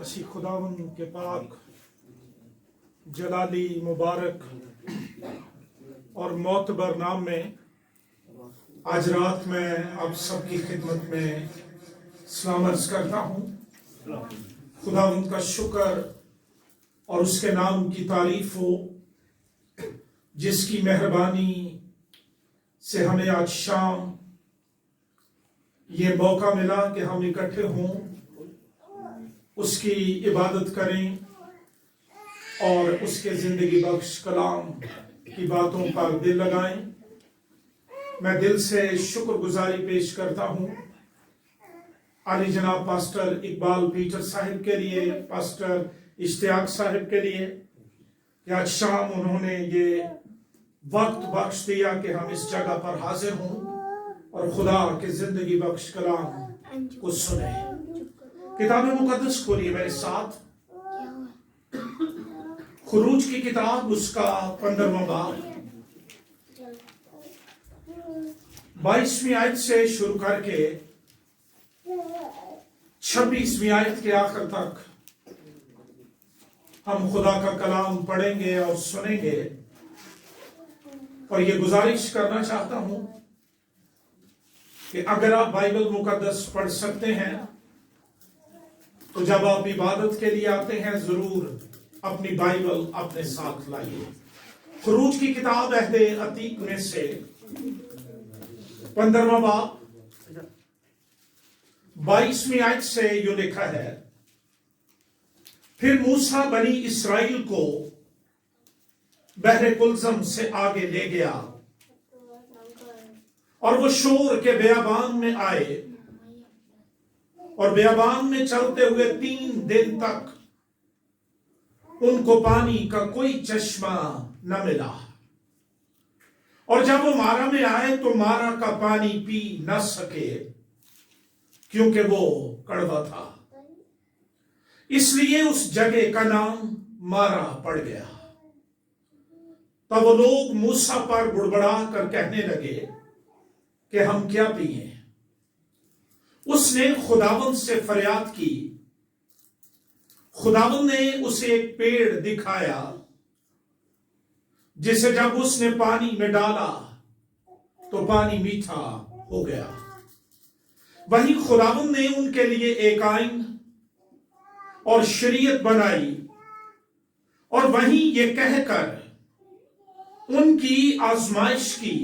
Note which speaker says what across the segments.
Speaker 1: مسیح خداوند کے پاک جلالی مبارک اور معتبر نام میں آج رات میں آپ سب کی خدمت میں سلام عرض کرتا ہوں۔ خداوند کا شکر اور اس کے نام کی تعریف ہو جس کی مہربانی سے ہمیں آج شام یہ موقع ملا کہ ہم اکٹھے ہوں، اس کی عبادت کریں اور اس کے زندگی بخش کلام کی باتوں پر دل لگائیں۔ میں دل سے شکر گزاری پیش کرتا ہوں علی جناب پاسٹر اقبال پیٹر صاحب کے لیے، پاسٹر اشتیاق صاحب کے لیے کہ آج شام انہوں نے یہ وقت بخش دیا کہ ہم اس جگہ پر حاضر ہوں اور خدا کے زندگی بخش کلام کو سنیں۔ کتاب مقدس کھولیے میرے ساتھ، خروج کی کتاب اس کا 15واں باب 22ویں آیت سے شروع کر کے 26ویں آیت کے آخر تک ہم خدا کا کلام پڑھیں گے اور سنیں گے۔ اور یہ گزارش کرنا چاہتا ہوں کہ اگر آپ بائبل مقدس پڑھ سکتے ہیں تو جب آپ عبادت کے لیے آتے ہیں ضرور اپنی بائبل اپنے ساتھ لائیے۔ خروج کی کتاب عہد عتیق میں سے 15واں باب 22ویں آیت سے یہ لکھا ہے، پھر موسیٰ بنی اسرائیل کو بحر کلزم سے آگے لے گیا اور وہ شور کے بیابان میں آئے اور بیابان میں چلتے ہوئے 3 دن تک ان کو پانی کا کوئی چشمہ نہ ملا، اور جب وہ مارا میں آئے تو مارا کا پانی پی نہ سکے کیونکہ وہ کڑوا تھا، اس لیے اس جگہ کا نام مارا پڑ گیا۔ تب وہ لوگ موسیٰ پر بڑبڑا کر کہنے لگے کہ ہم کیا پیئیں؟ اس نے خداوند سے فریاد کی۔ خداوند نے اسے ایک پیڑ دکھایا جسے جب اس نے پانی میں ڈالا تو پانی میٹھا ہو گیا۔ وہیں خداوند نے ان کے لیے ایک آئین اور شریعت بنائی اور وہیں یہ کہہ کر ان کی آزمائش کی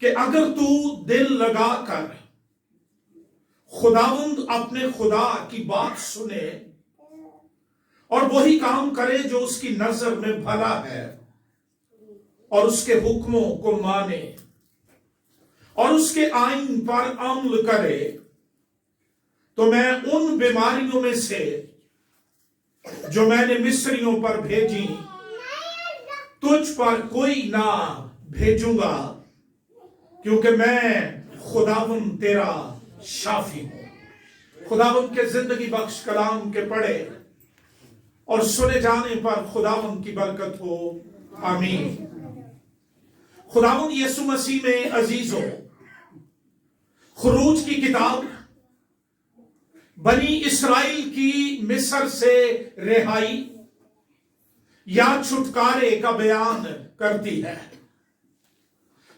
Speaker 1: کہ اگر تو دل لگا کر خداوند اپنے خدا کی بات سنے اور وہی کام کرے جو اس کی نظر میں بھلا ہے اور اس کے حکموں کو مانے اور اس کے آئین پر عمل کرے، تو میں ان بیماریوں میں سے جو میں نے مصریوں پر بھیجی تجھ پر کوئی نہ بھیجوں گا، کیونکہ میں خداوند تیرا شافی ہوں۔ خداوند کے زندگی بخش کلام کے پڑھے اور سنے جانے پر خداوند کی برکت ہو، آمین۔ خداوند یسوع مسیح میں عزیزو، خروج کی کتاب بنی اسرائیل کی مصر سے رہائی یا چھٹکارے کا بیان کرتی ہے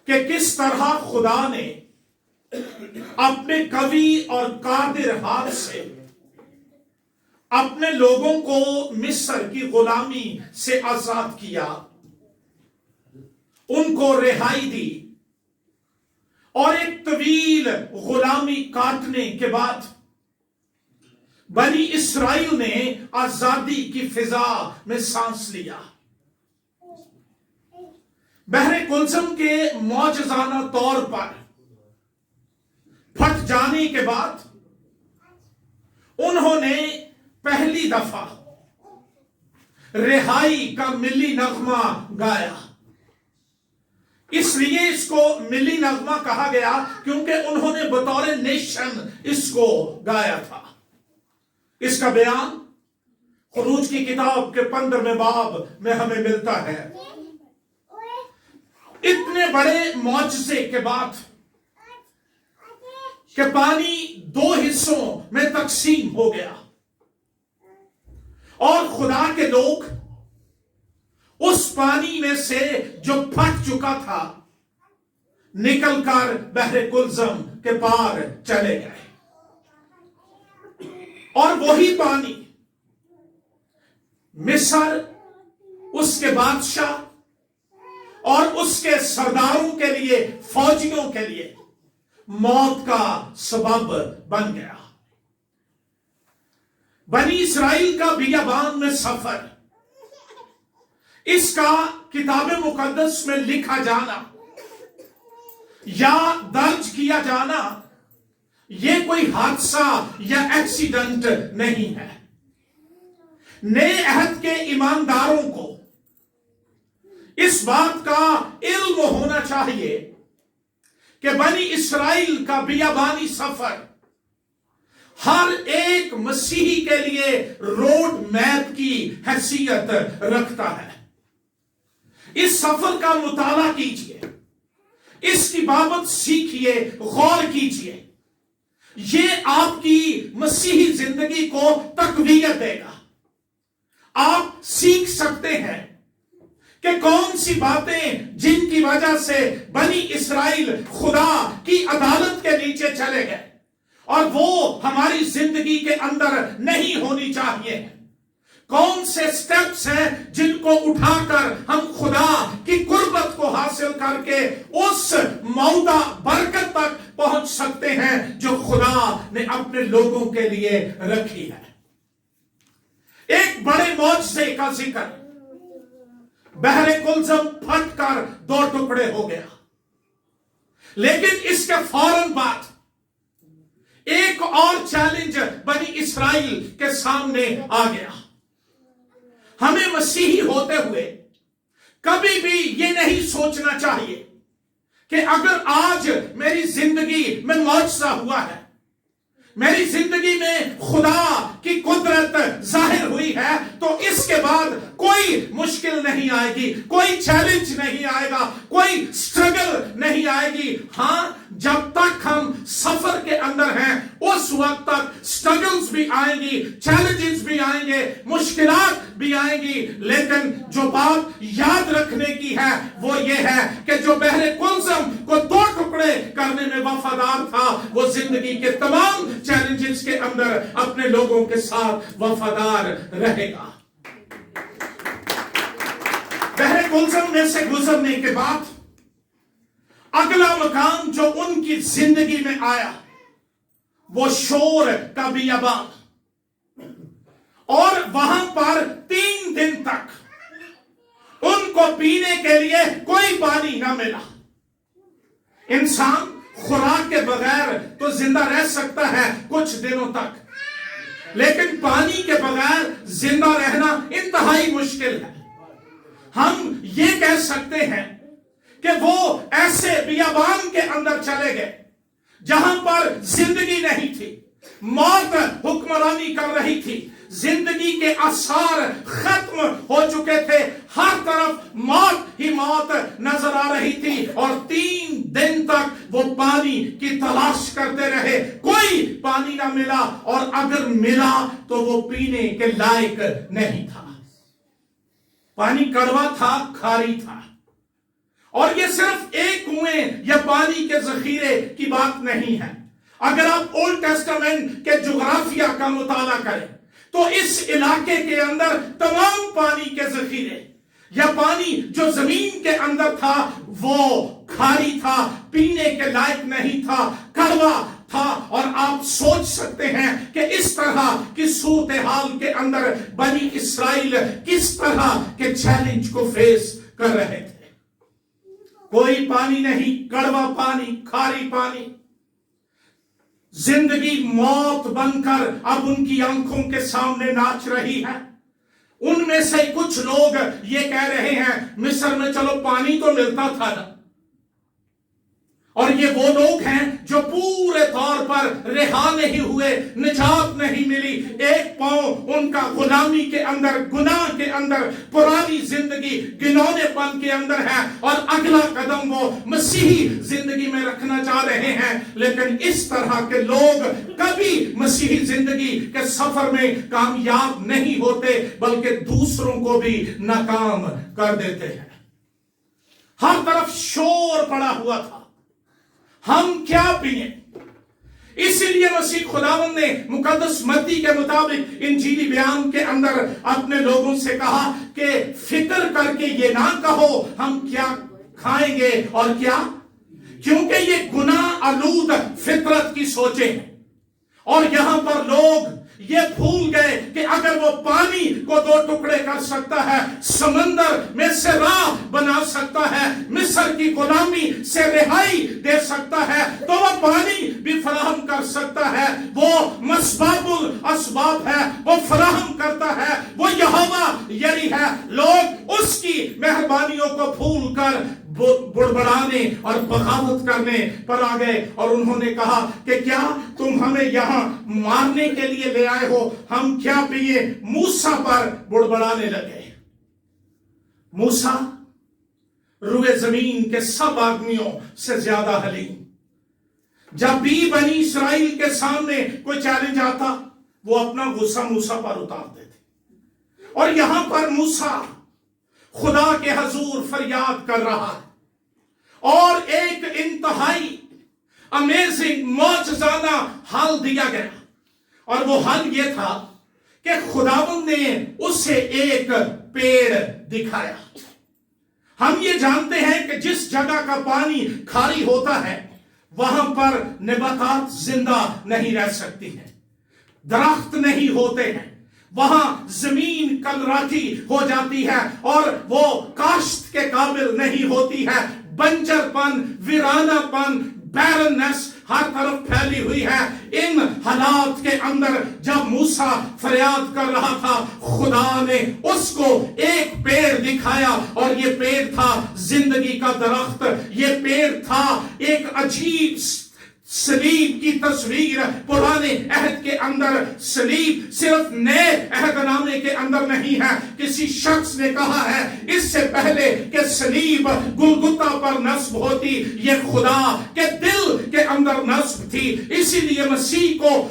Speaker 1: کہ کس طرح خدا نے اپنے قوی اور قادر ہاتھ سے اپنے لوگوں کو مصر کی غلامی سے آزاد کیا، ان کو رہائی دی، اور ایک طویل غلامی کاٹنے کے بعد بنی اسرائیل نے آزادی کی فضا میں سانس لیا۔ بحر کلزم کے معجزانہ طور پر پھٹ جانے کے بعد انہوں نے پہلی دفعہ رہائی کا ملی نغمہ گایا۔ اس لیے اس کو ملی نغمہ کہا گیا کیونکہ انہوں نے بطور نیشن اس کو گایا تھا۔ اس کا بیان خروج کی کتاب کے 15ویں باب میں ہمیں ملتا ہے۔ اتنے بڑے معجزے کے بعد کہ پانی 2 حصوں میں تقسیم ہو گیا، اور خدا کے لوگ اس پانی میں سے جو پھٹ چکا تھا نکل کر بحر کلزم کے پار چلے گئے، اور وہی پانی مصر، اس کے بادشاہ اور اس کے سرداروں کے لیے، فوجیوں کے لیے موت کا سبب بن گیا۔ بنی اسرائیل کا بیابان میں سفر، اس کا کتاب مقدس میں لکھا جانا یا درج کیا جانا یہ کوئی حادثہ یا ایکسیڈنٹ نہیں ہے۔ نئے عہد کے ایمانداروں کو اس بات کا علم ہونا چاہیے کہ بنی اسرائیل کا بیابانی سفر ہر ایک مسیحی کے لیے روڈ میپ کی حیثیت رکھتا ہے۔ اس سفر کا مطالعہ کیجئے، اس کی بابت سیکھیے، غور کیجئے، یہ آپ کی مسیحی زندگی کو تقویت دے گا۔ آپ سیکھ سکتے ہیں کہ کون سی باتیں جن کی وجہ سے بنی اسرائیل خدا کی عدالت کے نیچے چلے گئے اور وہ ہماری زندگی کے اندر نہیں ہونی چاہیے، کون سے سٹیپس ہیں جن کو اٹھا کر ہم خدا کی قربت کو حاصل کر کے اس موعودہ برکت تک پہنچ سکتے ہیں جو خدا نے اپنے لوگوں کے لیے رکھی ہے۔ ایک بڑے معجزے کا ذکر، بحر کلزم پھٹ کر 2 ٹکڑے ہو گیا، لیکن اس کے فوراً بعد ایک اور چیلنج بنی اسرائیل کے سامنے آ گیا۔ ہمیں مسیحی ہوتے ہوئے کبھی بھی یہ نہیں سوچنا چاہیے کہ اگر آج میری زندگی میں معجزہ ہوا ہے، میری زندگی میں خدا کی قدرت ظاہر ہوئی ہے، تو اس کے بعد کوئی مشکل نہیں آئے گی، کوئی چیلنج نہیں آئے گا، کوئی سٹرگل نہیں آئے گی۔ ہاں، جب تک ہم سفر کے اندر ہیں اس وقت تک سٹرگلز بھی آئیں گی، چیلنجز بھی آئیں گے، مشکلات بھی آئیں گی، لیکن جو بات یاد رکھنے کی ہے وہ یہ ہے کہ جو بحر کلزم کو 2 ٹکڑے کرنے میں وفادار تھا وہ زندگی کے تمام چیلنجز کے اندر اپنے لوگوں کے ساتھ وفادار رہے گا۔ بحر کلزم میں سے گزرنے کے بعد اگلا مقام جو ان کی زندگی میں آیا وہ شور کا بیابان، اور وہاں پر 3 دن تک ان کو پینے کے لیے کوئی پانی نہ ملا۔ انسان خوراک کے بغیر تو زندہ رہ سکتا ہے کچھ دنوں تک، لیکن پانی کے بغیر زندہ رہنا انتہائی مشکل ہے۔ ہم یہ کہہ سکتے ہیں کہ وہ ایسے بیابان کے اندر چلے گئے جہاں پر زندگی نہیں تھی، موت حکمرانی کر رہی تھی، زندگی کے آثار ختم ہو چکے تھے، ہر طرف موت ہی موت نظر آ رہی تھی، اور 3 دن تک وہ پانی کی تلاش کرتے رہے، کوئی پانی نہ ملا، اور اگر ملا تو وہ پینے کے لائق نہیں تھا۔ پانی کڑوا تھا، کھاری تھا، اور یہ صرف ایک کنویں یا پانی کے ذخیرے کی بات نہیں ہے۔ اگر آپ اولڈ ٹیسٹامنٹ کے جغرافیہ کا مطالعہ کریں تو اس علاقے کے اندر تمام پانی کے ذخیرے یا پانی جو زمین کے اندر تھا وہ کھاری تھا، پینے کے لائق نہیں تھا، کڑوا تھا، اور آپ سوچ سکتے ہیں کہ اس طرح کی صورتحال کے اندر بنی اسرائیل کس طرح کے چیلنج کو فیس کر رہے تھے۔ کوئی پانی نہیں، کڑوا پانی، کھاری پانی، زندگی موت بن کر اب ان کی آنکھوں کے سامنے ناچ رہی ہے۔ ان میں سے کچھ لوگ یہ کہہ رہے ہیں مصر میں چلو پانی تو ملتا تھا نا، اور یہ وہ لوگ ہیں جو پورے طور پر رہا نہیں ہوئے، نجات نہیں ملی، ایک پاؤں ان کا غلامی کے اندر، گناہ کے اندر، پرانی زندگی گنونے پن کے اندر ہے، اور اگلا قدم وہ مسیحی زندگی میں رکھنا چاہ رہے ہیں۔ لیکن اس طرح کے لوگ کبھی مسیحی زندگی کے سفر میں کامیاب نہیں ہوتے، بلکہ دوسروں کو بھی ناکام کر دیتے ہیں۔ ہر طرف شور پڑا ہوا تھا، ہم کیا پئیں؟ اسی لیے مسیح خداوند نے مقدس متی کے مطابق انجیلی بیان کے اندر اپنے لوگوں سے کہا کہ فکر کر کے یہ نہ کہو ہم کیا کھائیں گے اور کیا، کیونکہ یہ گناہ آلود فطرت کی سوچیں ہیں۔ اور یہاں پر لوگ یہ بھول گئے کہ اگر وہ پانی کو دو ٹکڑے کر سکتا ہے، سمندر میں سے راہ بنا سکتا ہے، مصر کی غلامی سے رہائی دے سکتا ہے، تو وہ پانی بھی فراہم کر سکتا ہے۔ وہ مسباب الاسباب ہے، وہ فراہم کرتا ہے، وہ یہوہ یری ہے۔ لوگ اس کی مہربانیوں کو بھول کر بڑبڑانے اور بغاوت کرنے پر آ گئے، اور انہوں نے کہا کہ کیا تم ہمیں یہاں مارنے کے لیے لے آئے ہو، ہم کیا پیے؟ موسیٰ پر بڑبڑانے لگے۔ موسیٰ روئے زمین کے سب آدمیوں سے زیادہ حلیم۔ جب بھی بنی اسرائیل کے سامنے کوئی چیلنج آتا، وہ اپنا غصہ موسیٰ پر اتارتے تھے۔ اور یہاں پر موسیٰ خدا کے حضور فریاد کر رہا ہے، اور ایک انتہائی امیزنگ معجزانہ حل دیا گیا، اور وہ حل یہ تھا کہ خداوند نے اسے ایک پیڑ دکھایا۔ ہم یہ جانتے ہیں کہ جس جگہ کا پانی کھاری ہوتا ہے وہاں پر نباتات زندہ نہیں رہ سکتی ہیں، درخت نہیں ہوتے ہیں، وہاں زمین کلراتی ہو جاتی ہے اور وہ کاشت کے قابل نہیں ہوتی ہے، بنجر پن، ویرانہ پن، بیرننس ہر طرف پھیلی ہوئی ہے۔ ان حالات کے اندر جب موسیٰ فریاد کر رہا تھا، خدا نے اس کو ایک پیڑ دکھایا، اور یہ پیڑ تھا زندگی کا درخت۔ یہ پیڑ تھا ایک عجیب صلیب کی تصویر۔ پرانے عہد کے اندر صلیب صرف نئے عہد نامے کے اندر نہیں ہے۔ کسی شخص نے کہا ہے اس سے پہلے کہ صلیب گلگتا پر نصب ہوتی، یہ خدا کے دل کے اندر نصب تھی۔ اسی لیے مسیح کو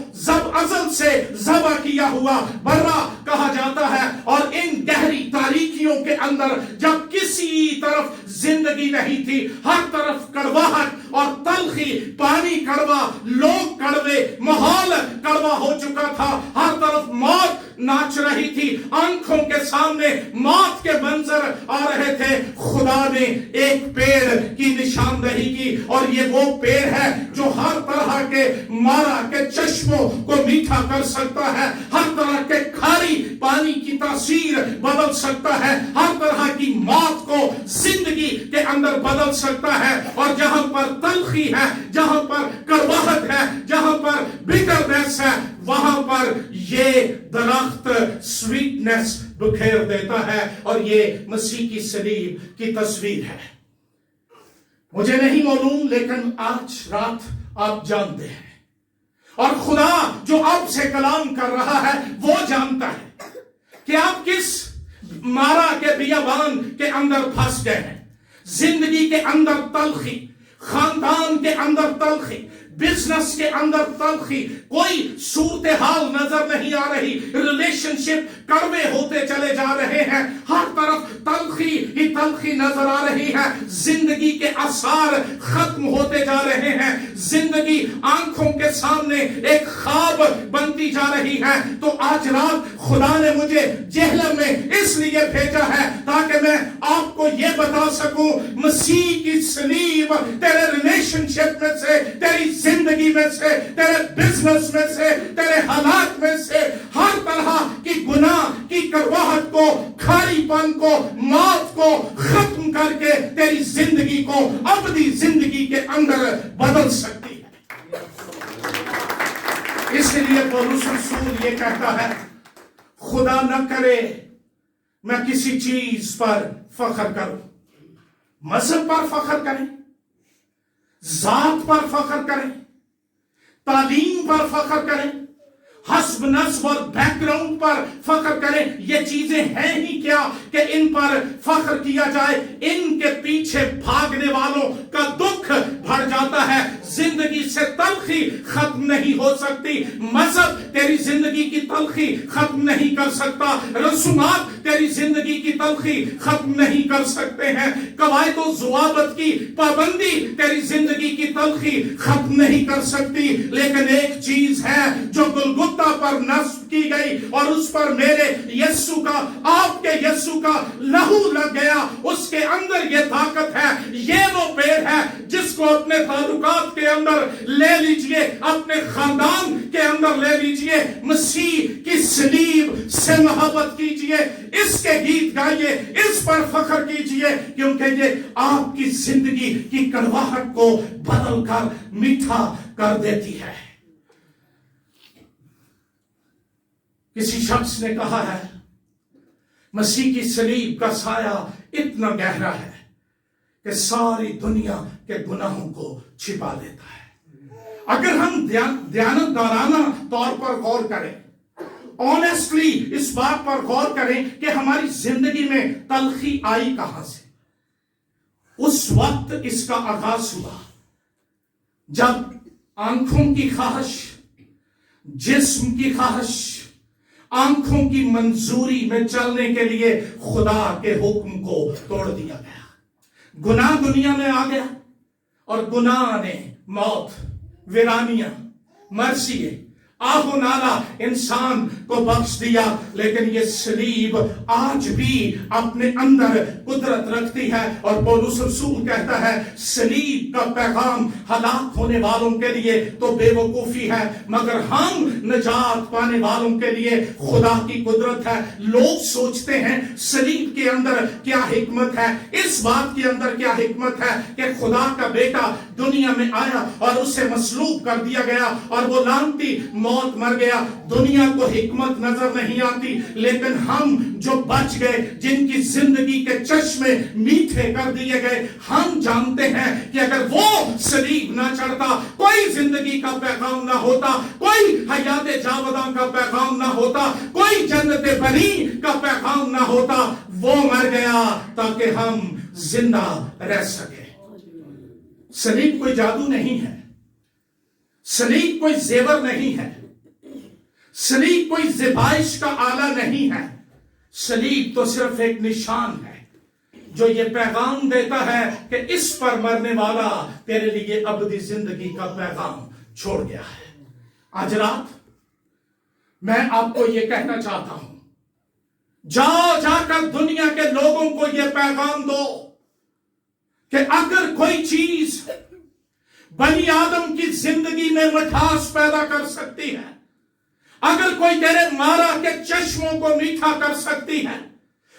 Speaker 1: ازل سے ذبح کیا ہوا برا کہا جاتا ہے۔ اور ان گہری تاریکیوں کے اندر جب کسی طرف زندگی نہیں تھی، ہر طرف کڑواہٹ اور تلخی، پانی کڑوا، لوگ کڑوے، ماحول کڑوا ہو چکا تھا، ہر طرف موت ناچ رہی تھی، آنکھوں کے سامنے موت کے منظر آ رہے تھے۔ خدا نے ایک پیڑ کی نشاندہی کی، اور یہ وہ پیڑ ہے جو ہر طرح کے مارا کے چشموں کو میٹھا کر سکتا ہے، ہر طرح کے کھاری پانی کی تاثیر بدل سکتا ہے، ہر طرح کی موت کو زندگی کے اندر بدل سکتا ہے۔ اور جہاں پر تلخی ہے، جہاں پر کڑواہٹ ہے، جہاں پر بٹرنس ہے، وہاں پر یہ درخت سویٹنس بکھیر دیتا ہے، اور یہ مسیح کی صلیب کی تصویر ہے۔ مجھے نہیں معلوم، لیکن آج رات آپ جانتے ہیں، اور خدا جو آپ سے کلام کر رہا ہے وہ جانتا ہے کہ آپ کس مارا کے بیابان کے اندر پھنس گئے ہیں۔ زندگی کے اندر تلخی، خاندان کے اندر تلخی، بزنس کے اندر تلخی، کوئی صورتحال نظر نہیں آ رہی، ریلیشن شپ کڑوے ہوتے چلے جا رہے ہیں، ہر طرف تلخی ہی تلخی نظر آ رہی ہے، زندگی کے آثار ختم ہوتے جا رہے ہیں، زندگی آنکھوں کے سامنے ایک خواب بنتی جا رہی ہے۔ تو آج رات خدا نے مجھے جہلم میں اس لیے بھیجا ہے تاکہ میں آپ کو یہ بتا سکوں، مسیح کی صلیب تیرے ریلیشن شپ میں سے، تیری زندگی میں سے، تیرے بزنس میں سے، تیرے حالات میں سے، ہر طرح کی گناہ کی کرواہٹ کو، کھاری پن کو، موت کو ختم کر کے تیری زندگی کو ابدی زندگی کے اندر بدل سکتی ہے۔ اس لیے پولس رسول یہ کہتا ہے، خدا نہ کرے میں کسی چیز پر فخر کروں۔ مذہب پر فخر کریں، ذات پر فخر کریں، تعلیم پر فخر کریں، حسب نسب اور بیک گراؤنڈ پر فخر کریں، یہ چیزیں ہیں ہی کیا کہ ان پر فخر کیا جائے؟ ان کے پیچھے بھاگنے والوں کا دکھ بڑھ جاتا ہے، زندگی سے تلخی ختم نہیں ہو سکتی، مذہب تیری زندگی کی تلخی ختم نہیں کر سکتا، رسومات تیری زندگی کی تلخی ختم نہیں کر سکتے ہیں، قواعد و ضوابط کی پابندی تیری زندگی کی تلخی ختم نہیں کر سکتی، لیکن ایک چیز ہے جو گلگتہ پر نصب کی گئی اور اس پر میرے یسوع کا، آپ کے یسوع کا لہو لگ گیا، اس کے اندر یہ طاقت ہے، یہ وہ پیڑ ہے جس کو اپنے تعلقات کے اندر لے لیجئے، اپنے خاندان کے اندر لے لیجئے، مسیح کی صلیب سے محبت کیجئے، اس کے گیت گائیے، اس پر فخر کیجئے، کیونکہ یہ آپ کی زندگی کی کڑواہٹ کو بدل کر میٹھا کر دیتی ہے۔ کسی شخص نے کہا ہے مسیح کی صلیب کا سایہ اتنا گہرا ہے کہ ساری دنیا کے گناہوں کو چھپا دیتا ہے۔ اگر ہم دیانتدارانہ طور پر غور کریں، آنیسٹلی اس بات پر غور کریں کہ ہماری زندگی میں تلخی آئی کہاں سے، اس وقت اس کا آغاز ہوا جب آنکھوں کی خواہش، جسم کی خواہش، آنکھوں کی منظوری میں چلنے کے لیے خدا کے حکم کو توڑ دیا گیا، گناہ دنیا میں آ گیا اور گناہ نے موت، ویرانیاں، مرثیے، آہ و نالہ انسان کو بخش دیا، لیکن یہ صلیب آج بھی اپنے اندر قدرت رکھتی ہے، اور پولس رسول کہتا ہے صلیب کا پیغام ہلاک ہونے والوں کے لیے تو بے وقوفی ہے، مگر ہم نجات پانے والوں کے لیے خدا کی قدرت ہے۔ لوگ سوچتے ہیں صلیب کے اندر کیا حکمت ہے، اس بات کے اندر کیا حکمت ہے کہ خدا کا بیٹا دنیا میں آیا اور اسے مصلوب کر دیا گیا اور وہ لعنتی موت مر گیا، دنیا کو حکمت نظر نہیں آتی، لیکن ہم جو بچ گئے، جن کی زندگی کے چشمے میٹھے کر دیے گئے، ہم جانتے ہیں کہ اگر وہ صلیب نہ چڑھتا، کوئی زندگی کا پیغام نہ ہوتا، کوئی حیات جاوداں کا پیغام نہ ہوتا، کوئی جنت بنی کا پیغام نہ ہوتا، وہ مر گیا تاکہ ہم زندہ رہ سکیں۔ صلیب کوئی جادو نہیں ہے، صلیب کوئی زیور نہیں ہے، صلیب کوئی ذبائش کا آلہ نہیں ہے، صلیب تو صرف ایک نشان ہے جو یہ پیغام دیتا ہے کہ اس پر مرنے والا تیرے لیے ابدی زندگی کا پیغام چھوڑ گیا ہے۔ آج رات میں آپ کو یہ کہنا چاہتا ہوں، جا کر دنیا کے لوگوں کو یہ پیغام دو کہ اگر کوئی چیز بنی آدم کی زندگی میں مٹھاس پیدا کر سکتی ہے، اگر کوئی تیرے مارا کے چشموں کو میٹھا کر سکتی ہے،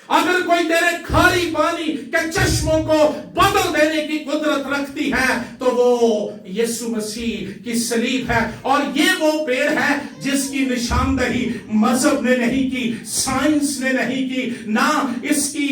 Speaker 1: اگر کوئی تیرے کھاری پانی کے چشموں کو بدل دینے کی قدرت رکھتی ہے، تو وہ یسوع مسیح کی صلیب ہے، اور یہ وہ پیڑ ہے جس کی نشاندہی مذہب نے نہیں کی، سائنس نے نہیں کی، نہ اس کی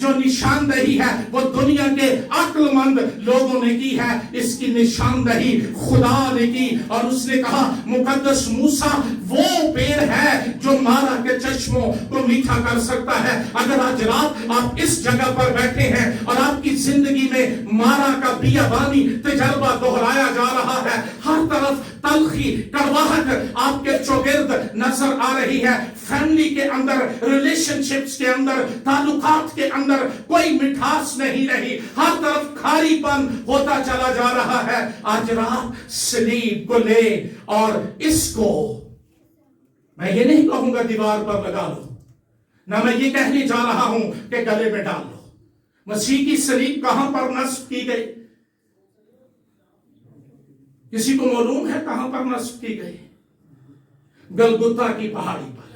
Speaker 1: جو نشاندہی ہے وہ دنیا کے عقل مند لوگوں نے کی ہے، اس کی نشاندہی خدا نے کی، اور اس نے کہا مقدس موسیٰ وہ پیڑ ہے جو مارا کے چشموں کو میٹھا کر سکتا ہے۔ اگر آج رات آپ اس جگہ پر بیٹھے ہیں اور آپ کی زندگی میں مارا کا بیابانی تجربہ دہرایا جا رہا ہے، ہر طرف تلخی، کڑواہٹ آپ کے چوگرد نظر آ رہی ہے، فیملی کے اندر، ریلیشن شپس کے اندر، تعلقات کے اندر کوئی مٹھاس نہیں رہی، ہر طرف کھاری پن ہوتا چلا جا رہا ہے، آج رات صلیب کو لے اور اس کو، میں یہ نہیں کہوں گا دیوار پر لگا لو، نہ میں یہ کہنے جا رہا ہوں کہ گلے میں ڈال لو۔ مسیح کی صلیب کہاں پر نصب کی گئی؟ کسی کو معلوم ہے کہاں پر نصب کی گئی؟ گلگتہ کی پہاڑی پر،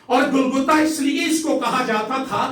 Speaker 1: اور گلگتہ اس لیے اس کو کہا جاتا تھا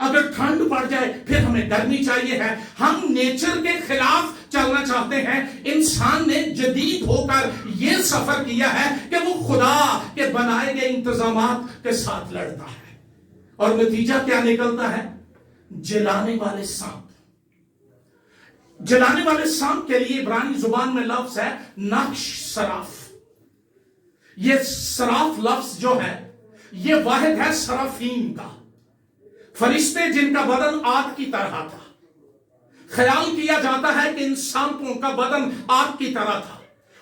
Speaker 1: اگر ٹھنڈ پڑ جائے پھر ہمیں گرمی چاہیے ہے. ہم نیچر کے خلاف چلنا چاہتے ہیں. انسان نے جدید ہو کر یہ سفر کیا ہے کہ وہ خدا کے بنائے گئے انتظامات کے ساتھ لڑتا ہے, اور نتیجہ کیا نکلتا ہے؟ جلانے والے سانپ. جلانے والے سانپ کے لیے عبرانی زبان میں لفظ ہے نقش سراف. یہ سراف لفظ جو ہے یہ واحد ہے سرافین کا, فرشتے جن کا بدن آگ کی طرح تھا. خیال کیا جاتا ہے کہ ان سانپوں کا بدن آگ کی طرح تھا,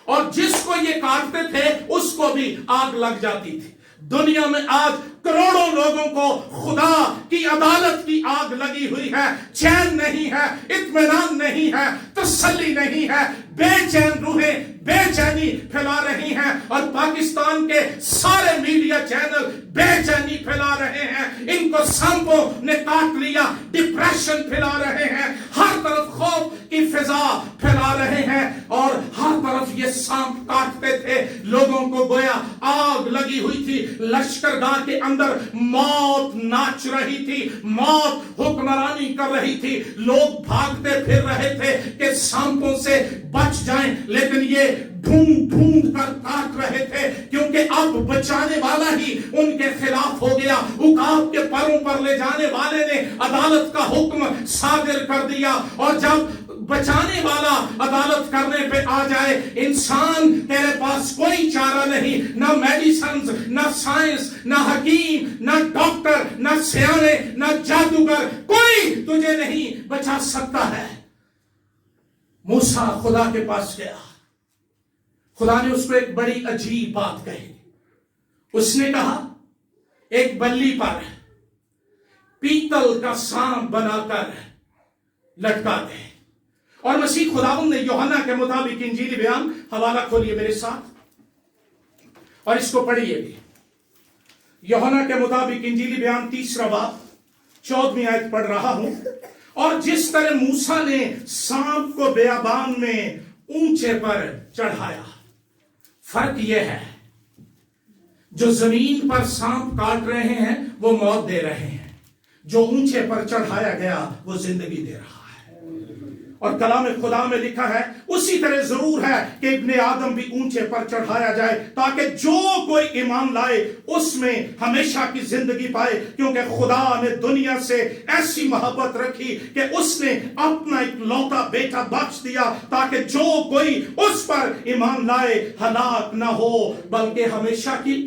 Speaker 1: اور جس کو یہ کاٹتے تھے اس کو بھی آگ لگ جاتی تھی. دنیا میں آج کروڑوں لوگوں کو خدا کی عدالت کی آگ لگی ہوئی ہے. چین نہیں ہے, اطمینان نہیں ہے, تسلی نہیں ہے. بے چین روحیں بے چینی پھیلا رہی ہیں, اور پاکستان کے سارے میڈیا چینل بے چینی پھیلا رہے ہیں. ان کو سانپوں نے کاٹ لیا, ڈپریشن پھیلا رہے ہیں, ہر طرف خوف کی فضا پھیلا رہے ہیں, اور ہر طرف یہ سانپ کاٹتے تھے. لوگوں کو گویا آگ لگی ہوئی تھی. لشکرگاہ کے اندر موت ناچ رہی تھی, موت حکمرانی کر رہی تھی. لوگ بھاگتے پھر رہے تھے کہ سانپوں سے بچ جائیں, لیکن یہ ڈھونڈ ڈھونڈ کر کاٹ رہے تھے, کیونکہ اب بچانے والا ہی ان کے خلاف ہو گیا. عقاب کے پروں پر لے جانے والے نے عدالت کا حکم صادر کر دیا, اور جب بچانے والا عدالت کرنے پہ آ جائے, انسان تیرے پاس کوئی چارہ نہیں, نہ میڈیسنز, نہ سائنس, نہ حکیم, نہ ڈاکٹر, نہ سیانے, نہ جادوگر, کوئی تجھے نہیں بچا سکتا ہے. موسیٰ خدا کے پاس گیا, خدا نے اس کو ایک بڑی عجیب بات کہی. اس نے کہا ایک بلی پر پیتل کا سانپ بنا کر لٹکا دے. اور مسیح خداوند نے یوحنا کے مطابق انجیلی بیان, حوالہ کھولیے میرے ساتھ اور اس کو پڑھیے بھی. یوحنا کے مطابق انجیلی بیان 3 باب 14 آیت پڑھ رہا ہوں. اور جس طرح موسیٰ نے سانپ کو بیابان میں اونچے پر چڑھایا, فرق یہ ہے جو زمین پر سانپ کاٹ رہے ہیں وہ موت دے رہے ہیں, جو اونچے پر چڑھایا گیا وہ زندگی دے رہا ہے. اور کلام خدا میں لکھا ہے اسی طرح ضرور ہے کہ ابن آدم بھی اونچے پر چڑھایا جائے, تاکہ جو کوئی ایمان لائے اس میں ہمیشہ کی زندگی پائے. کیونکہ خدا نے دنیا سے ایسی محبت رکھی کہ اس نے اپنا اکلوتا بیٹا بخش دیا, تاکہ جو کوئی اس پر ایمان لائے ہلاک نہ ہو بلکہ ہمیشہ کی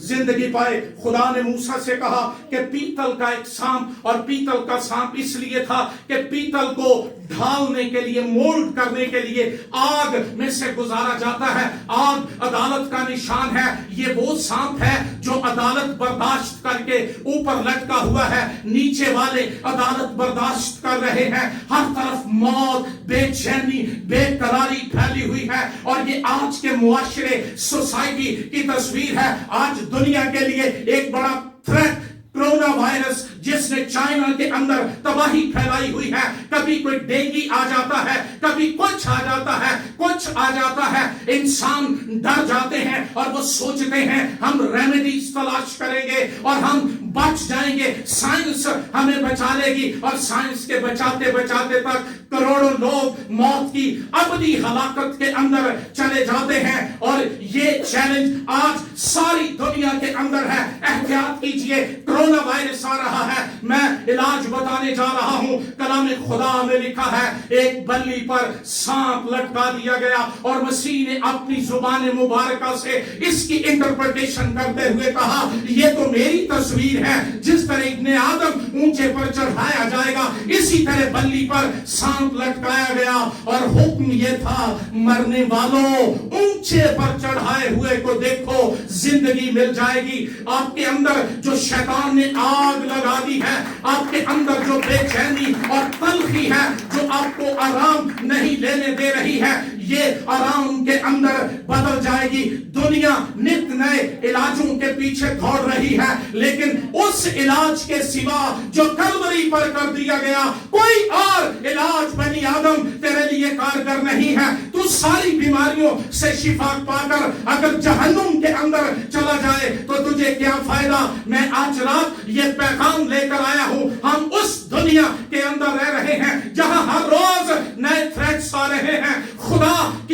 Speaker 1: زندگی پائے. خدا نے موسیٰ سے کہا کہ پیتل کا ایک سانپ, اور پیتل کا سانپ اس لیے تھا کہ پیتل کو ڈھالنے کے لیے, مولڈ کرنے کے لیے آگ میں سے گزارا جاتا ہے. آگ عدالت کا نشان ہے. یہ وہ سانپ ہے جو عدالت برداشت کر کے اوپر لٹکا ہوا ہے, نیچے والے عدالت برداشت کر رہے ہیں. ہر طرف موت, بے چینی, بے قراری پھیلی ہوئی ہے, اور یہ آج کے معاشرے, سوسائٹی کی تصویر ہے. آج دنیا کے لیے ایک بڑا تھریٹ کرونا وائرس جس نے چائنا کے اندر تباہی پھیلائی ہوئی ہے. کبھی کوئی ڈینگی آ جاتا ہے, کبھی کچھ آ جاتا ہے, کچھ آ جاتا ہے. انسان ڈر جاتے ہیں اور وہ سوچتے ہیں ہم ریمیڈیز تلاش کریں گے اور ہم بچ جائیں گے, سائنس ہمیں بچا لے گی. اور سائنس کے بچاتے بچاتے تک کروڑوں لوگ موت کی ابدی ہلاکت کے اندر چلے جاتے ہیں. اور یہ چیلنج آج ساری دنیا کے اندر ہے. احتیاط کیجئے, کرونا وائرس آ رہا ہے. میں علاج بتانے جا رہا ہوں. کلام خدا میں لکھا ہے ایک بلی پر سانپ لٹکا دیا گیا, اور مسیح نے اپنی زبان مبارکہ سے اس کی انٹرپریٹیشن کرتے ہوئے کہا یہ تو میری تصویر ہے. جس طرح ابن آدم اونچے پر چڑھایا جائے گا اسی طرح بلی پر سانپ لٹکایا گیا, اور حکم یہ تھا مرنے والوں اونچے پر چڑھائے ہوئے کو دیکھو, زندگی مل جائے گی. آپ کے اندر جو شیطان نے آگ لگا دی ہے, آپ کے اندر جو بے چینی اور تلخی ہے جو آپ کو آرام نہیں لینے دے رہی ہے, یہ آرام کے اندر بدل جائے گی. دنیا نت نئے علاجوں کے پیچھے دوڑ رہی ہے, لیکن اس علاج کے سوا جو کلوری پر کر دیا گیا کوئی اور علاج بنی آدم تیرے لیے کارگر نہیں ہے. تو ساری بیماریوں سے شفا پا کر اگر جہنم کے اندر چلا جائے تو تجھے کیا فائدہ. میں آج رات یہ پیغام لے کر آیا ہوں, ہم اس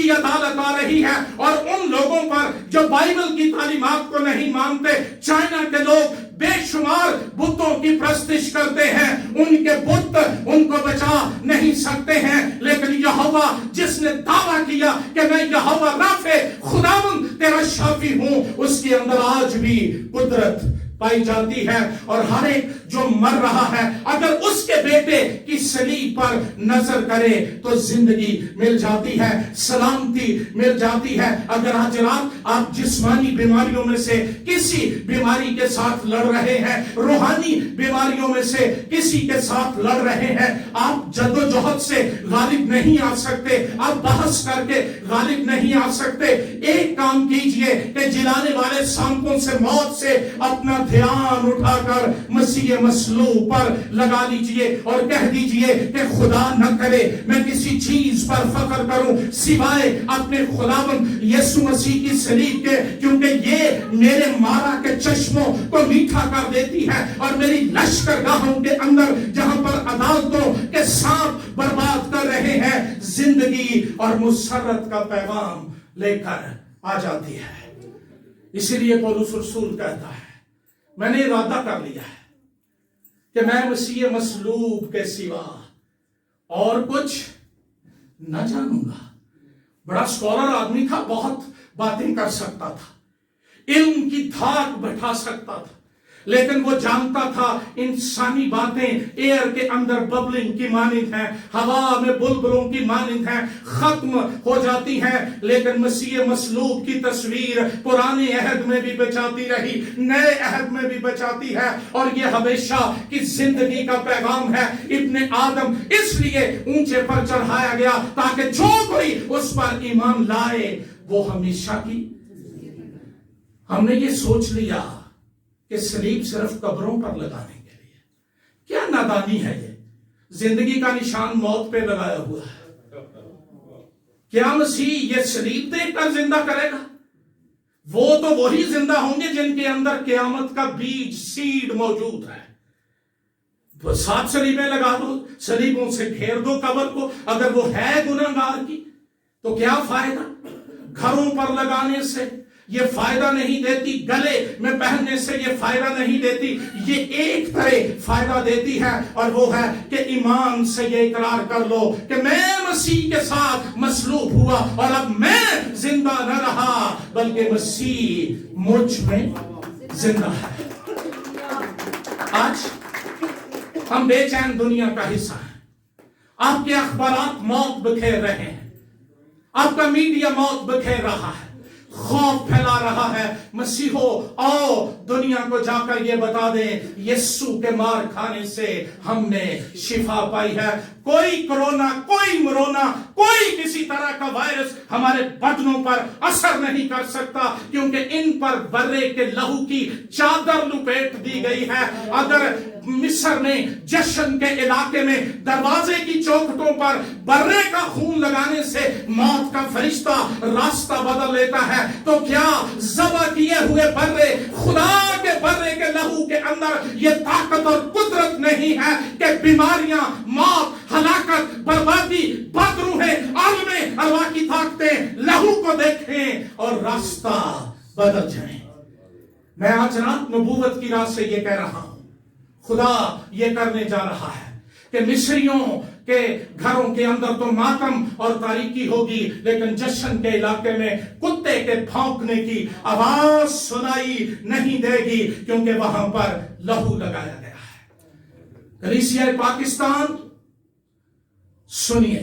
Speaker 1: کی عدالت آ رہی ہے اور ان لوگوں پر جو بائبل کی تعلیمات کو نہیں مانتے. چائنا کے لوگ بے شمار بتوں کی پرستش کرتے ہیں, ان کے بت ان کو بچا نہیں سکتے ہیں, لیکن یہوہ جس نے دعویٰ کیا کہ میں یہوہ رافع خداوند تیرا شافی ہوں, اس کے اندر آج بھی قدرت پائی جاتی ہے. اور ہر ایک جو مر رہا ہے اگر اس کے بیٹے کی صلیب پر نظر کرے تو زندگی مل جاتی ہے, سلامتی مل جاتی ہے. اگر آج رات آپ جسمانی بیماریوں میں سے کسی بیماری کے ساتھ لڑ رہے ہیں, روحانی بیماریوں میں سے کسی کے ساتھ لڑ رہے ہیں, آپ جدوجہد سے غالب نہیں آ سکتے, آپ بحث کر کے غالب نہیں آ سکتے, ایک کام کیجئے کہ جلانے والے سانپوں سے, موت سے اپنا دھیان اٹھا کر مسیح مصلوب پر لگا لیجئے اور کہہ دیجئے کہ خدا نہ کرے میں کسی چیز پر فخر کروں سوائے اپنے خداوند یسوع مسیح کی صلیب کے, کیونکہ یہ میرے مارا کے چشموں کو میٹھا کر دیتی ہے اور میری لشکرگاہوں کے اندر جہاں پر عدالتوں کے سانپ برباد کر رہے ہیں, زندگی اور مسرت کا پیغام لے کر آ جاتی ہے. اسی لیے پولس رسول کہتا ہے میں نے ارادہ کر لیا ہے کہ میں مسیح مصلوب کے سوا اور کچھ نہ جانوں گا. بڑا اسکالر آدمی تھا, بہت باتیں کر سکتا تھا, علم کی دھاک بٹھا سکتا تھا, لیکن وہ جانتا تھا انسانی باتیں ایئر کے اندر ببلنگ کی مانند ہیں, ہوا میں بلبلوں کی مانند ہیں, ختم ہو جاتی ہیں. لیکن مسیح مصلوب کی تصویر پرانے عہد میں بھی بچاتی رہی, نئے عہد میں بھی بچاتی ہے, اور یہ ہمیشہ کی زندگی کا پیغام ہے. ابن آدم اس لیے اونچے پر چڑھایا گیا تاکہ جو کوئی اس پر ایمان لائے وہ ہمیشہ کی. ہم نے یہ سوچ لیا کہ صلیب صرف قبروں پر لگانے کے لیے. کیا نادانی ہے یہ, زندگی کا نشان موت پہ لگایا ہوا ہے. کیا مسیح یہ صلیب دیکھ کر زندہ کرے گا؟ وہ تو وہی زندہ ہوں گے جن کے اندر قیامت کا بیج سیڈ موجود ہے. 7 صلیبیں لگا دو, صلیبوں سے گھیر دو قبر کو, اگر وہ ہے گناہگار کی تو کیا فائدہ؟ گھروں پر لگانے سے یہ فائدہ نہیں دیتی, گلے میں پہننے سے یہ فائدہ نہیں دیتی, یہ ایک طرح فائدہ دیتی ہے, اور وہ ہے کہ ایمان سے یہ اقرار کر لو کہ میں مسیح کے ساتھ مصلوب ہوا اور اب میں زندہ نہ رہا بلکہ مسیح مجھ میں زندہ ہے. آج ہم بے چین دنیا کا حصہ ہیں. آپ کے اخبارات موت بکھیر رہے ہیں, آپ کا میڈیا موت بکھیر رہا ہے, خوف پھیلا رہا ہے. مسیحو آؤ دنیا کو جا کر یہ بتا دیں یسوع کے مار کھانے سے ہم نے شفا پائی ہے. کوئی کرونا, کوئی مرونا, کوئی کسی طرح کا وائرس ہمارے بدنوں پر اثر نہیں کر سکتا, کیونکہ ان پر برے کے لہو کی چادر لپیٹ دی گئی ہے. اگر مصر میں جشن کے علاقے میں دروازے کی چوکھٹوں پر برے کا خون لگانے سے موت کا فرشتہ راستہ بدل لیتا ہے, تو کیا ذبح کیے ہوئے برے, خدا کے برے کے لہو کے اندر یہ طاقت اور قدرت نہیں ہے کہ بیماریاں, موت, ہلاکت, بربادی, بدروہیں, عالم ارواح کی طاقتیں لہو کو دیکھیں اور راستہ بدل جائیں. میں آج رات نبوت کی راہ سے یہ کہہ رہا ہوں, خدا یہ کرنے جا رہا ہے کہ مصریوں کے گھروں کے اندر تو ماتم اور تاریکی ہوگی, لیکن جشن کے علاقے میں کتے کے بھونکنے کی آواز سنائی نہیں دے گی, کیونکہ وہاں پر لہو لگایا گیا ہے. کلیسیا پاکستان سنیے,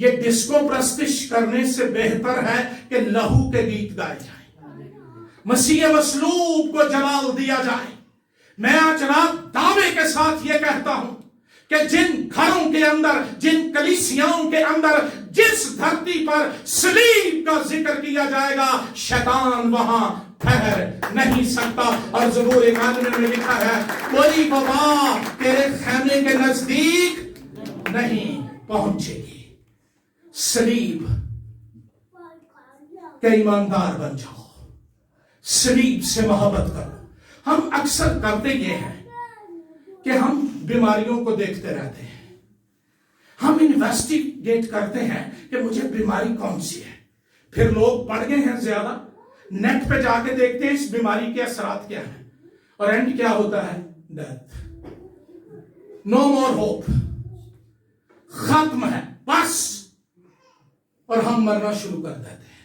Speaker 1: یہ ڈسکو پرستش کرنے سے بہتر ہے کہ لہو کے گیت گائے جائیں, مسیح مصلوب کو جلال دیا جائے. میں آج رات دعوے کے ساتھ یہ کہتا ہوں کہ جن گھروں کے اندر, جن کلیسیاؤں کے اندر, جس دھرتی پر صلیب کا ذکر کیا جائے گا, شیطان وہاں ٹھہر نہیں سکتا. اور زبور 91 میں لکھا ہے کوئی وبا تیرے خیمے کے نزدیک نہیں پہنچے گی. صلیب کے ایماندار بن جاؤ, صلیب سے محبت کرو. ہم اکثر کرتے یہ ہیں کہ ہم بیماریوں کو دیکھتے رہتے ہیں, ہم انویسٹیگیٹ کرتے ہیں کہ مجھے بیماری کون سی ہے، پھر لوگ پڑھ گئے ہیں زیادہ، نیٹ پہ جا کے دیکھتے ہیں اس بیماری کے اثرات کیا ہیں، اور اینڈ کیا ہوتا ہے؟ ڈیتھ. نو مور ہوپ، ختم ہے بس، اور ہم مرنا شروع کر دیتے ہیں.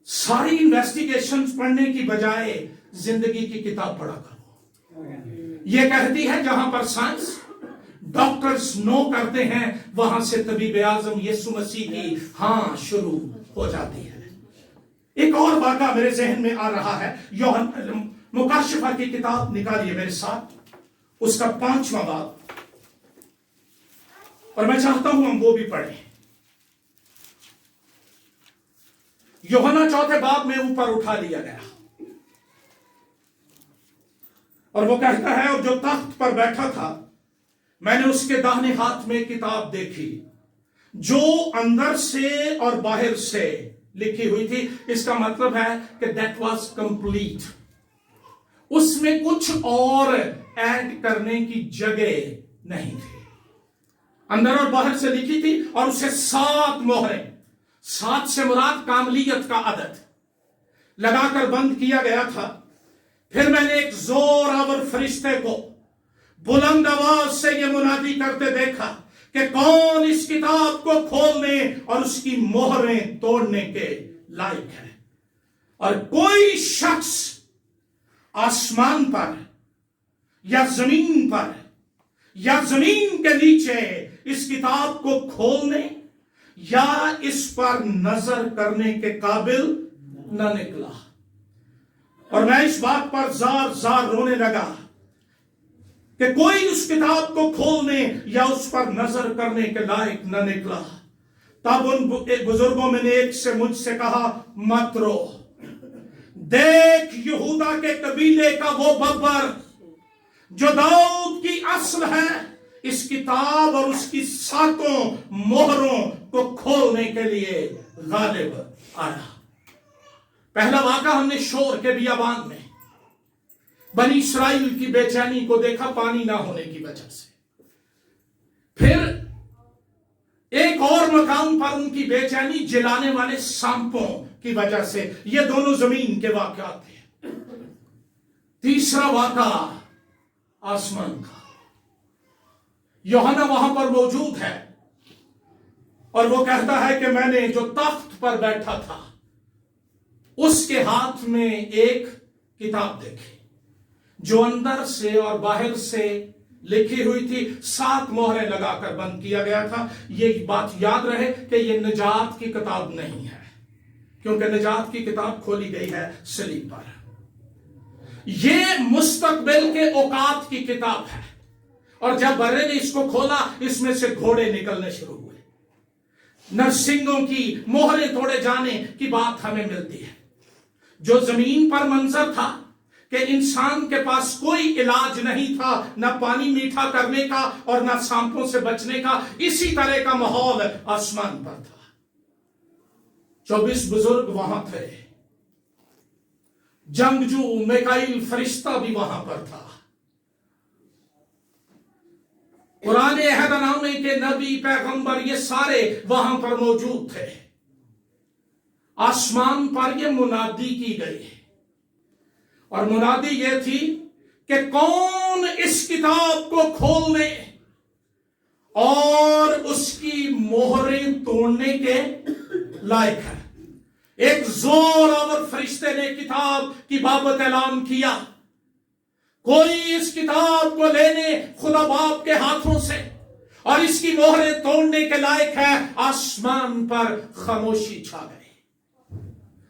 Speaker 1: ساری انویسٹیگیشن پڑھنے کی بجائے زندگی کی کتاب پڑھا کرو. یہ کہتی ہے جہاں پر سائنس ڈاکٹرز نو کرتے ہیں، وہاں سے طبیب اعظم یسوع مسیح کی ہاں شروع ہو جاتی ہے. ایک اور واقعہ میرے ذہن میں آ رہا ہے، مکاشفہ کی کتاب نکالیے میرے ساتھ، اس کا 5واں باب، اور میں چاہتا ہوں ہم وہ بھی پڑھیں. یوحنا 4 باب میں اوپر اٹھا لیا گیا، اور وہ کہتا ہے اور جو تخت پر بیٹھا تھا میں نے اس کے داہنے ہاتھ میں کتاب دیکھی جو اندر سے اور باہر سے لکھی ہوئی تھی. اس کا مطلب ہے کہ that was complete. اس میں کچھ اور ایڈ کرنے کی جگہ نہیں تھی. اندر اور باہر سے لکھی تھی، اور اسے 7 مہریں، 7 سے مراد کاملیت کا عدد، لگا کر بند کیا گیا تھا. پھر میں نے ایک زور آور فرشتے کو بلند آواز سے یہ منادی کرتے دیکھا کہ کون اس کتاب کو کھولنے اور اس کی مہریں توڑنے کے لائق ہے. اور کوئی شخص آسمان پر یا زمین پر یا زمین کے نیچے اس کتاب کو کھولنے یا اس پر نظر کرنے کے قابل نہ نکلا. اور میں اس بات پر زار زار رونے لگا کہ کوئی اس کتاب کو کھولنے یا اس پر نظر کرنے کے لائق نہ نکلا. تب ان بزرگوں میں نے ایک سے مجھ سے کہا مت رو، دیکھ یہودا کے قبیلے کا وہ ببر جو داؤد کی اصل ہے، اس کتاب اور اس کی 7 مہروں کو کھولنے کے لیے غالب آیا. پہلا واقعہ ہم نے شور کے بیابان میں بنی اسرائیل کی بے چینی کو دیکھا پانی نہ ہونے کی وجہ سے. پھر ایک اور مقام پر ان کی بے چینی جلانے والے سانپوں کی وجہ سے. یہ دونوں زمین کے واقعات تھے. تیسرا واقعہ آسمان کا. یوحنا وہاں پر موجود ہے اور وہ کہتا ہے کہ میں نے جو تخت پر بیٹھا تھا اس کے ہاتھ میں ایک کتاب دیکھی جو اندر سے اور باہر سے لکھی ہوئی تھی. 7 مہریں لگا کر بند کیا گیا تھا. یہ بات یاد رہے کہ یہ نجات کی کتاب نہیں ہے، کیونکہ نجات کی کتاب کھولی گئی ہے صلیب پر. یہ مستقبل کے اوقات کی کتاب ہے، اور جب برے نے اس کو کھولا اس میں سے گھوڑے نکلنے شروع ہوئے. نرسنگوں کی مہریں توڑے جانے کی بات ہمیں ملتی ہے. جو زمین پر منظر تھا کہ انسان کے پاس کوئی علاج نہیں تھا، نہ پانی میٹھا کرنے کا اور نہ سانپوں سے بچنے کا، اسی طرح کا ماحول آسمان پر تھا. 24 بزرگ وہاں تھے، جنگجو میکائیل فرشتہ بھی وہاں پر تھا، قرآن عہد نامے کے نبی پیغمبر یہ سارے وہاں پر موجود تھے. آسمان پر یہ منادی کی گئی، اور منادی یہ تھی کہ کون اس کتاب کو کھولنے اور اس کی مہریں توڑنے کے لائق ہے. ایک زور آور فرشتے نے کتاب کی بابت اعلان کیا، کوئی اس کتاب کو لینے خدا باپ کے ہاتھوں سے اور اس کی مہریں توڑنے کے لائق ہے. آسمان پر خاموشی چھا گئی.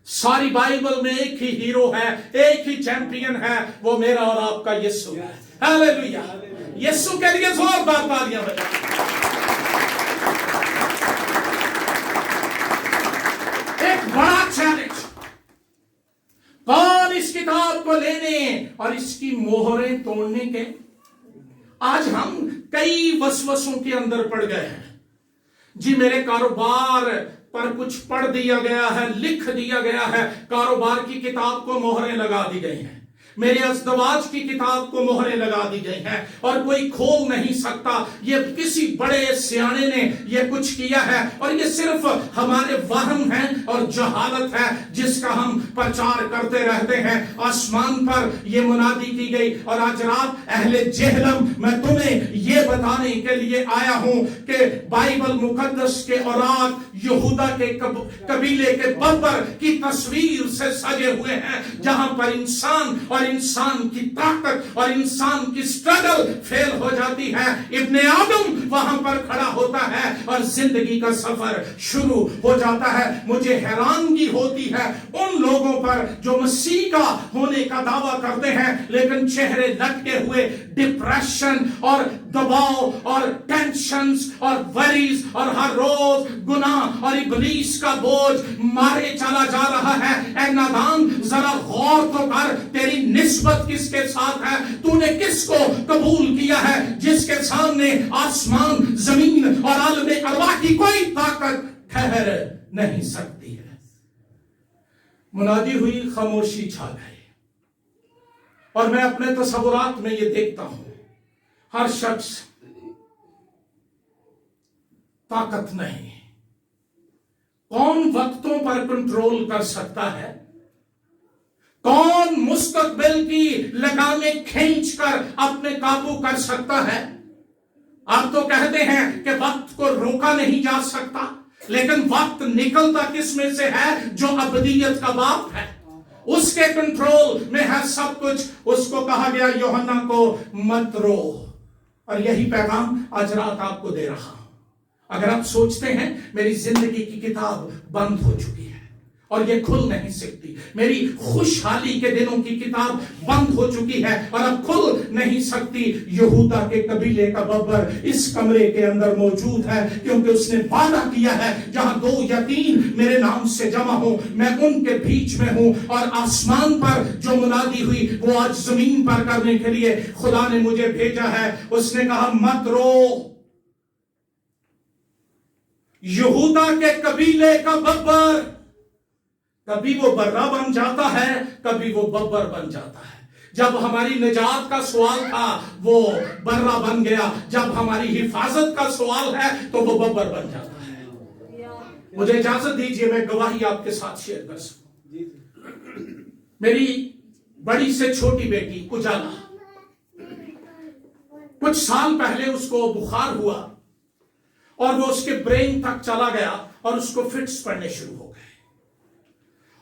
Speaker 1: ساری بائبل میں ایک ہی ہیرو ہے، ایک ہی چیمپئن ہے، وہ میرا اور آپ کا یسوع ہے. ہاللیلویہ. یسوع کے لیے زوردار تالیاں بجائیں. ایک بڑا چیلنج، کون اس کتاب کو لینے اور اس کی مہریں توڑنے کے. آج ہم کئی وسوسوں کے اندر پڑ گئے ہیں. جی میرے کاروبار پر کچھ پڑھ دیا گیا ہے، لکھ دیا گیا ہے، کاروبار کی کتاب کو مہریں لگا دی گئی ہیں. میرے ازدواج کی کتاب کو مہریں لگا دی گئی ہیں اور کوئی کھول نہیں سکتا. یہ کسی بڑے سیانے نے یہ کچھ کیا ہے اور یہ صرف ہمارے وہم ہے اور جہالت ہے جس کا ہم پرچار کرتے رہتے ہیں. آسمان پر یہ منادی کی گئی اور آج رات اہل جہلم میں تمہیں یہ بتانے کے لیے آیا ہوں کہ بائبل مقدس کے اوراق یہودا کے قبیلے کے ببر کی تصویر سے سجے ہوئے ہیں جہاں پر انسان اور انسان کی طاقت اور انسان کی سٹرگل فیل ہو جاتی ہے. ابن آدم وہاں پر کھڑا ہوتا ہے اور زندگی کا سفر شروع ہو جاتا ہے. مجھے حیرانگی ہوتی ہے ان لوگوں پر جو مسیح کا ہونے کا دعویٰ کرتے ہیں لیکن چہرے لٹکے ہوئے ڈپریشن اور دباؤ اور ٹینشنز اور وریز اور ہر روز گناہ اور ابلیس کا بوجھ مارے چلا جا رہا ہے. اے نادان ذرا غور تو کر تیری نسبت کس کے ساتھ ہے. تو نے کس کو قبول کیا ہے جس کے سامنے آسمان زمین اور عالم ارواح کی کوئی طاقت ٹھہر نہیں سکتی ہے. منادی ہوئی, خاموشی چھا گئی اور میں اپنے تصورات میں یہ دیکھتا ہوں ہر شخص طاقت نہیں. کون وقتوں پر کنٹرول کر سکتا ہے؟ کون مستقبل کی لگامیں کھینچ کر اپنے قابو کر سکتا ہے؟ آپ تو کہتے ہیں کہ وقت کو روکا نہیں جا سکتا, لیکن وقت نکلتا کس میں سے ہے؟ جو ابدیت کا باپ ہے, اس کے کنٹرول میں ہے سب کچھ. اس کو کہا گیا یوحنا کو مت رو, اور یہی پیغام آج رات آپ کو دے رہا ہوں. اگر آپ سوچتے ہیں میری زندگی کی کتاب بند ہو چکی ہے اور یہ کھل نہیں سکتی, میری خوشحالی کے دنوں کی کتاب بند ہو چکی ہے اور اب کھل نہیں سکتی, یہودا کے قبیلے کا ببر اس کمرے کے اندر موجود ہے کیونکہ اس نے وعدہ کیا ہے جہاں 2 یا 3 میرے نام سے جمع ہو میں ان کے بیچ میں ہوں. اور آسمان پر جو منادی ہوئی وہ آج زمین پر کرنے کے لیے خدا نے مجھے بھیجا ہے. اس نے کہا مت رو. یہودا کے قبیلے کا ببر, کبھی وہ برہ بن جاتا ہے, کبھی وہ ببر بن جاتا ہے. جب ہماری نجات کا سوال تھا وہ برہ بن گیا, جب ہماری حفاظت کا سوال ہے تو وہ ببر بن جاتا ہے. مجھے اجازت دیجئے میں گواہی آپ کے ساتھ شیئر کر سکوں. میری بڑی سے چھوٹی بیٹی اجالا, کچھ سال پہلے اس کو بخار ہوا اور وہ اس کے برین تک چلا گیا اور اس کو فٹس پڑنے شروع ہو گئے.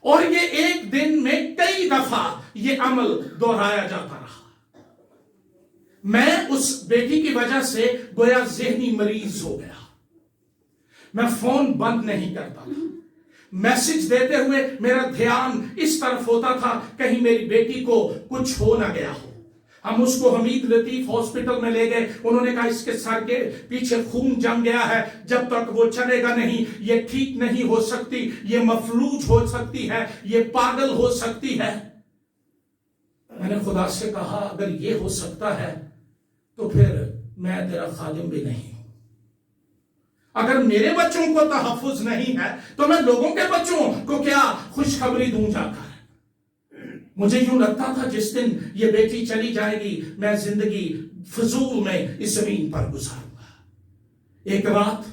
Speaker 1: اور یہ ایک دن میں کئی دفعہ یہ عمل دہرایا جاتا رہا. میں اس بیٹی کی وجہ سے گویا ذہنی مریض ہو گیا. میں فون بند نہیں کرتا تھا. میسج دیتے ہوئے میرا دھیان اس طرف ہوتا تھا کہیں میری بیٹی کو کچھ ہو نہ گیا ہو. ہم اس کو حمید لطیف ہاسپٹل میں لے گئے. انہوں نے کہا اس کے سر کے پیچھے خون جم گیا ہے, جب تک وہ چلے گا نہیں یہ ٹھیک نہیں ہو سکتی, یہ مفلوج ہو سکتی ہے, یہ پاگل ہو سکتی ہے. میں نے خدا سے کہا اگر یہ ہو سکتا ہے تو پھر میں تیرا خادم بھی نہیں ہوں. اگر میرے بچوں کو تحفظ نہیں ہے تو میں لوگوں کے بچوں کو کیا خوشخبری دوں جا کر. مجھے یوں لگتا تھا جس دن یہ بیٹی چلی جائے گی میں زندگی فضول میں اس زمین پر گزاروں گا. ایک رات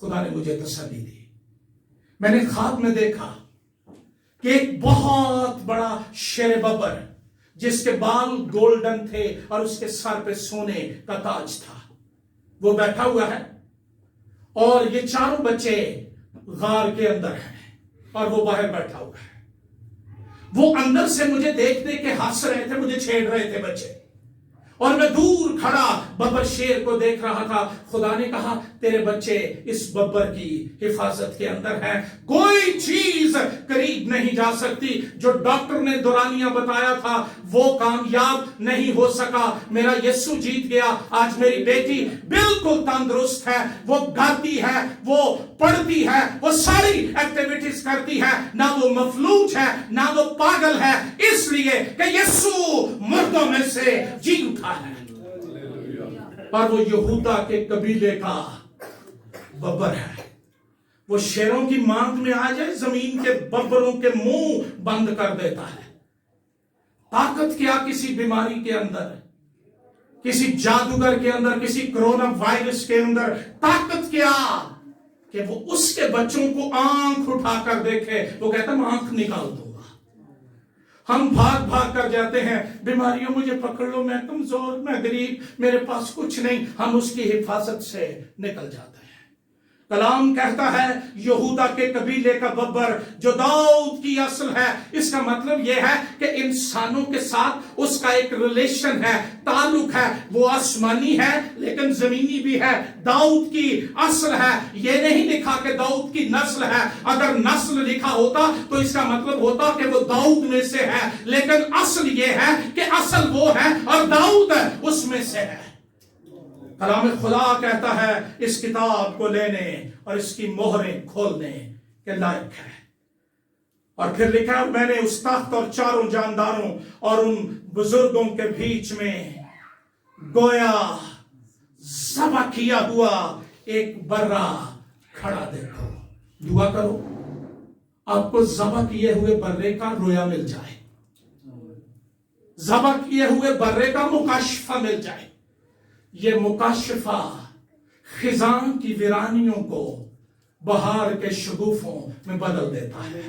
Speaker 1: خدا نے مجھے تسلی دی. میں نے خواب میں دیکھا کہ ایک بہت بڑا شیر ببر جس کے بال گولڈن تھے اور اس کے سر پہ سونے کا تاج تھا, وہ بیٹھا ہوا ہے اور یہ 4 بچے غار کے اندر ہیں اور وہ باہر بیٹھا ہوا ہے. وہ اندر سے مجھے دیکھنے کے ہنس رہے تھے, مجھے چھیڑ رہے تھے بچے, اور میں دور کھڑا ببر شیر کو دیکھ رہا تھا. خدا نے کہا تیرے بچے اس ببر کی حفاظت کے اندر ہیں, کوئی چیز قریب نہیں جا سکتی. جو ڈاکٹر نے دورانیہ بتایا تھا وہ کامیاب نہیں ہو سکا. میرا یسوع جیت گیا. آج میری بیٹی بالکل تندرست ہے, وہ گاتی ہے, وہ پڑھتی ہے, وہ ساری ایکٹیویٹیز کرتی ہے, نہ وہ مفلوج ہے نہ وہ پاگل ہے, اس لیے کہ یسوع مردوں میں سے جی اٹھا ہے. اور وہ یہودا کے قبیلے کا ببر ہے. وہ شیروں کی مانگ میں آ جائے زمین کے ببروں کے منہ بند کر دیتا ہے. طاقت کیا کسی بیماری کے اندر، کسی جادوگر کے اندر، کسی کرونا وائرس کے اندر، طاقت کیا کہ وہ اس کے بچوں کو آنکھ اٹھا کر دیکھے، وہ کہتا میں آنکھ نکال دوں گا۔ ہم بھاگ بھاگ کر جاتے ہیں، بیماریوں مجھے پکڑ لو، میں کمزور، میں غریب، میرے پاس کچھ نہیں، ہم اس کی حفاظت سے نکل جاتے ہیں۔ کلام کہتا ہے یہودا کے قبیلے کا ببر جو داؤد کی اصل ہے، اس کا مطلب یہ ہے کہ انسانوں کے ساتھ اس کا ایک ریلیشن ہے، تعلق ہے، وہ آسمانی ہے لیکن زمینی بھی ہے، داؤد کی اصل ہے۔ یہ نہیں لکھا کہ داؤد کی نسل ہے، اگر نسل لکھا ہوتا تو اس کا مطلب ہوتا کہ وہ داؤد میں سے ہے، لیکن اصل یہ ہے کہ اصل وہ ہے اور داؤد ہے اس میں سے ہے۔ کلام خدا کہتا ہے اس کتاب کو لینے اور اس کی مہریں کھولنے کے لائق ہے۔ اور پھر لکھا میں نے اس تخت اور چاروں جانداروں اور ان بزرگوں کے بیچ میں گویا ذبح کیا ہوا ایک برا کھڑا دیکھو۔ دعا کرو آپ کو ذبح کیے ہوئے برے کا رویا مل جائے، ذبح کیے ہوئے برے کا مکاشفہ مل جائے۔ یہ مکاشفہ خزاں کی ویرانیوں کو بہار کے شگوفوں میں بدل دیتا ہے۔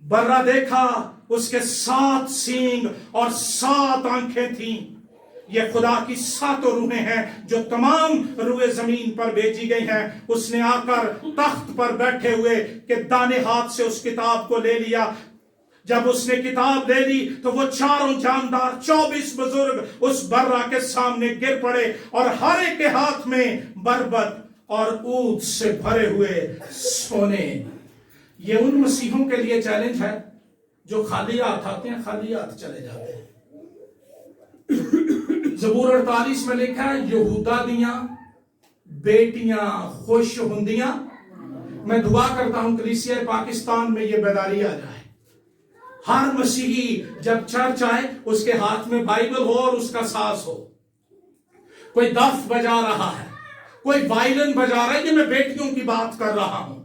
Speaker 1: برا دیکھا، اس کے 7 سینگ اور 7 آنکھیں تھیں۔ یہ خدا کی 7 روحیں ہیں جو تمام روئے زمین پر بھیجی گئی ہیں۔ اس نے آ کر تخت پر بیٹھے ہوئے کہ دانے ہاتھ سے اس کتاب کو لے لیا۔ جب اس نے کتاب لے لی تو وہ چاروں جاندار 24 بزرگ اس برا کے سامنے گر پڑے اور ہر ایک کے ہاتھ میں بربط اور عود سے بھرے ہوئے سونے۔ یہ ان مسیحوں کے لیے چیلنج ہے جو خالی ہاتھ آتے ہیں، خالی ہاتھ چلے جاتے ہیں۔ زبور 48 میں لکھا ہے یہودا دیاں بیٹیاں خوش ہندیاں۔ میں دعا کرتا ہوں کلیسیا پاکستان میں یہ بیداری آ جائے، ہر مسیحی جب چرچ آئے اس کے ہاتھ میں بائبل ہو اور اس کا ساز ہو۔ کوئی دف بجا رہا ہے، کوئی وائلن بجا رہا ہے، یہ میں بیٹیوں کی بات کر رہا ہوں۔